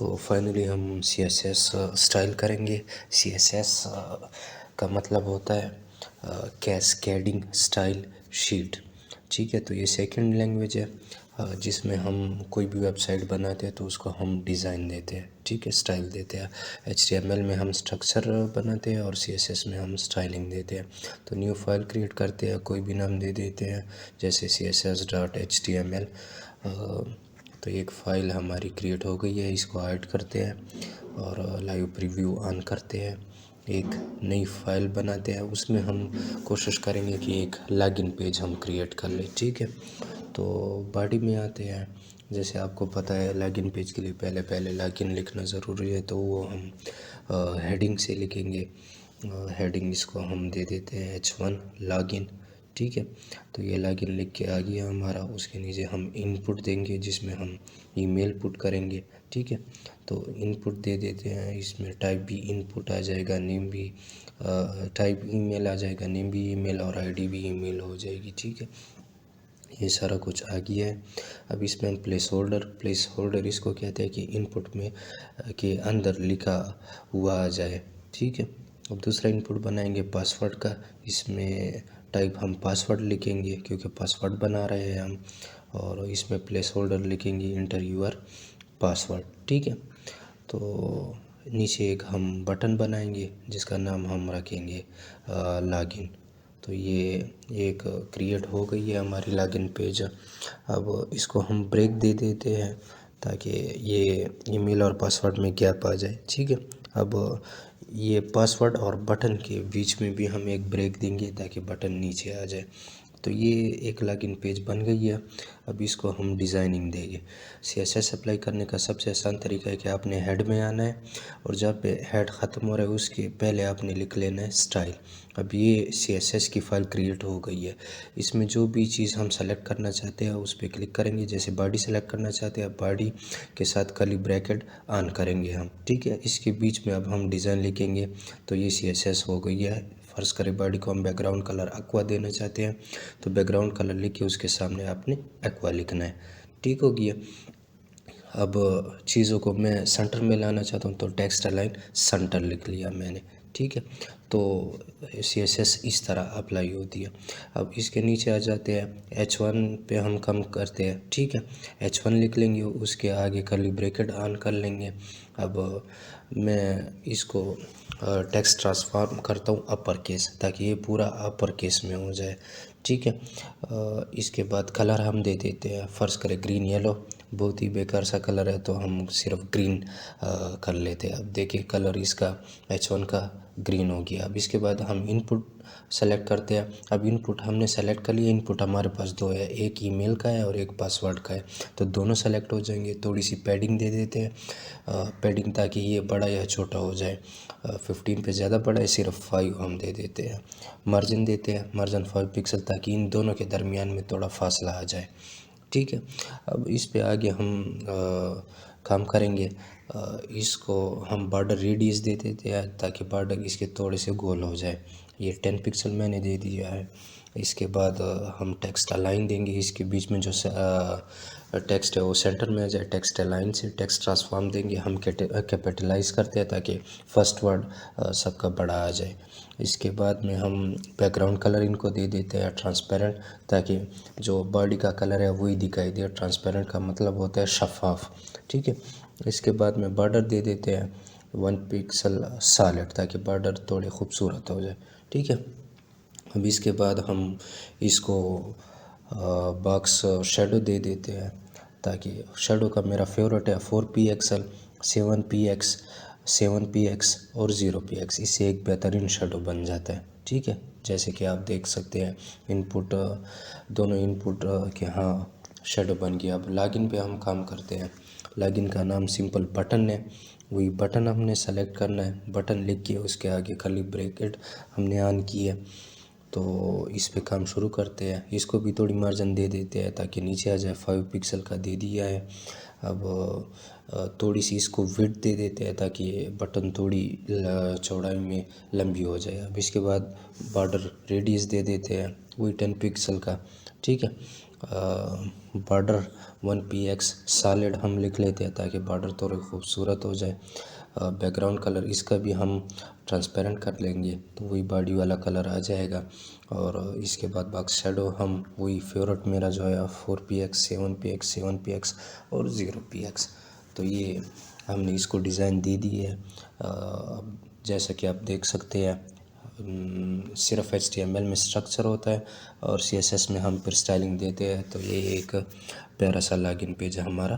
तो फाइनली हम C S S style करेंगे। सी एस एस का मतलब होता है कैस्केडिंग स्टाइल शीट। ठीक है, तो ये सेकंड लैंग्वेज है जिसमें हम कोई भी वेबसाइट बनाते हैं तो उसको हम डिज़ाइन देते हैं। ठीक है, स्टाइल देते हैं। HTML में हम स्ट्रक्चर बनाते हैं और CSS में हम स्टाइलिंग देते हैं। तो न्यू फाइल क्रिएट करते हैं, कोई भी नाम दे देते हैं जैसे css.html। तो एक फ़ाइल हमारी क्रिएट हो गई है, इसको ऐड करते हैं और लाइव प्रीव्यू ऑन करते हैं। एक नई फाइल बनाते हैं, उसमें हम कोशिश करेंगे कि एक लॉगिन पेज हम क्रिएट कर लें। ठीक है, तो बॉडी में आते हैं। जैसे आपको पता है लॉगिन पेज के लिए पहले लॉगिन लिखना ज़रूरी है, तो वो हम हेडिंग से लिखेंगे। हेडिंग इसको हम दे देते हैं H1 लॉगिन। ठीक है, तो ये लॉगिन लिख के आ गया हमारा। उसके नीचे हम इनपुट देंगे जिसमें हम ईमेल पुट करेंगे। ठीक है, तो इनपुट दे देते हैं, इसमें टाइप भी इनपुट आ जाएगा, नेम भी टाइप ईमेल आ जाएगा, नेम भी ईमेल और आईडी भी ईमेल हो जाएगी। ठीक है, ये सारा कुछ आ गया है। अब इसमें हम प्लेस होल्डर इसको कहते हैं कि इनपुट में के अंदर लिखा हुआ आ जाए। ठीक है, अब दूसरा इनपुट बनाएंगे पासवर्ड का। इसमें टाइप हम पासवर्ड लिखेंगे क्योंकि पासवर्ड बना रहे हैं हम, और इसमें प्लेस होल्डर लिखेंगे इंटर यूर पासवर्ड। ठीक है, तो नीचे एक हम बटन बनाएंगे जिसका नाम हम रखेंगे लॉगिन। तो ये एक क्रिएट हो गई है हमारी लॉगिन पेज। अब इसको हम ब्रेक दे देते हैं ताकि ये ईमेल और पासवर्ड में गैप आ जाए। ठीक है, अब ये पासवर्ड और बटन के बीच में भी हम एक ब्रेक देंगे ताकि बटन नीचे आ जाए। तो ये एक लॉगिन पेज बन गई है। अब इसको हम डिज़ाइनिंग देंगे। CSS अप्लाई करने का सबसे आसान तरीका है कि आपने हेड में आना है और जब पे हेड ख़त्म हो रहा है उसके पहले आपने लिख लेना है स्टाइल। अब ये CSS की फ़ाइल क्रिएट हो गई है। इसमें जो भी चीज़ हम सेलेक्ट करना चाहते हैं उस पर क्लिक करेंगे। जैसे बॉडी सेलेक्ट करना चाहते हैं, बॉडी के साथ कर्ली ब्रैकेट ऑन करेंगे हम। ठीक है, इसके बीच में अब हम डिज़ाइन लिखेंगे। तो ये CSS हो गई है। फ़र्ज़ करें बॉडी को हम बैकग्राउंड कलर एक्वा देना चाहते हैं, तो बैकग्राउंड कलर लिख के उसके सामने आपने एक्वा लिखना है। ठीक हो गया। अब चीज़ों को मैं सेंटर में लाना चाहता हूँ तो टेक्स्ट अलाइन सेंटर लिख लिया मैंने। ठीक है, तो CSS इस तरह अप्लाई होती है। अब इसके नीचे आ जाते हैं, H1 पे हम कम करते हैं। ठीक है, H1 लिख लेंगे, उसके आगे कर्ली ब्रैकेट ऑन कर लेंगे। अब मैं इसको टेक्स्ट ट्रांसफॉर्म करता हूँ अपर केस ताकि ये पूरा अपर केस में हो जाए। ठीक है, इसके बाद कलर हम दे देते हैं। फ़र्ज़ करें ग्रीन येलो बहुत ही बेकार सा कलर है तो हम सिर्फ ग्रीन कर लेते हैं। अब देखिए कलर इसका H1 का ग्रीन हो गया। अब इसके बाद हम इनपुट सेलेक्ट करते हैं। अब इनपुट हमने सेलेक्ट कर लिया। इनपुट हमारे पास दो है, एक ईमेल का है और एक पासवर्ड का है, तो दोनों सेलेक्ट हो जाएंगे। थोड़ी सी पैडिंग दे देते हैं, पैडिंग ताकि ये बड़ा या छोटा हो जाए। 15 पे ज़्यादा बड़ा है, सिर्फ 5 हम दे देते हैं। मार्जिन देते हैं, मार्जिन 5 पिक्सल ताकि इन दोनों के दरमियान में थोड़ा फासला आ जाए। ठीक है, अब इस पे आगे हम काम करेंगे। इसको हम बॉर्डर रेडियस दे देते हैं ताकि बॉर्डर इसके थोड़े से गोल हो जाए। ये 10 पिक्सल मैंने दे दिया है। इसके बाद हम टेक्स्ट अलाइन देंगे। इसके बीच में जो टेक्स्ट है वो सेंटर में आ जाए। टेक्स्ट अलाइन से टेक्स्ट ट्रांसफॉर्म देंगे। हम कैपिटलाइज करते हैं ताकि फर्स्ट वर्ड सबका बड़ा आ जाए। इसके बाद में हम बैकग्राउंड कलर इनको दे देते हैं ट्रांसपेरेंट, ताकि जो बॉडी का कलर है वही दिखाई दे। ट्रांसपेरेंट का मतलब होता है शफाफ। ठीक है, इसके बाद में बॉर्डर दे देते हैं 1 पिक्सल सॉलिड ताकि बॉर्डर थोड़े खूबसूरत हो जाए। ठीक है, अब इसके बाद हम इसको बॉक्स शेडो दे देते हैं ताकि शेडो का मेरा फेवरेट है 4px 7px 7px और 0px, इससे एक बेहतरीन शेडो बन जाता है। ठीक है, जैसे कि आप देख सकते हैं इनपुट दोनों इनपुट के हाँ शेडो बन गया। अब लॉगिन पे हम काम करते हैं। लॉगिन का नाम सिंपल बटन है, वही बटन हमने सेलेक्ट करना है। बटन लिख के उसके आगे कर्ली ब्रैकेट हमने ऑन की है। तो इस पे काम शुरू करते हैं। इसको भी थोड़ी मार्जिन दे देते हैं ताकि नीचे आ जाए। 5 पिक्सल का दे दिया है। अब थोड़ी सी इसको विड्थ दे देते हैं ताकि ये बटन थोड़ी चौड़ाई में लंबी हो जाए। अब इसके बाद बॉर्डर रेडियस दे देते हैं वही 10 पिक्सल का। ठीक है, बॉर्डर 1px सॉलिड हम लिख लेते हैं ताकि बॉर्डर थोड़े खूबसूरत हो जाए। बैकग्राउंड कलर इसका भी हम ट्रांसपेरेंट कर लेंगे तो वही बॉडी वाला कलर आ जाएगा। और इसके बाद बॉक्स शेडो हम वही फेवरेट मेरा जो है 4px 7px 7px और 0px। तो ये हमने इसको डिज़ाइन दे दी है। जैसा कि आप देख सकते हैं सिर्फ HTML में स्ट्रक्चर होता है और CSS में हम फिर स्टाइलिंग देते हैं। तो ये एक प्यारा सा लॉगिन पेज है हमारा।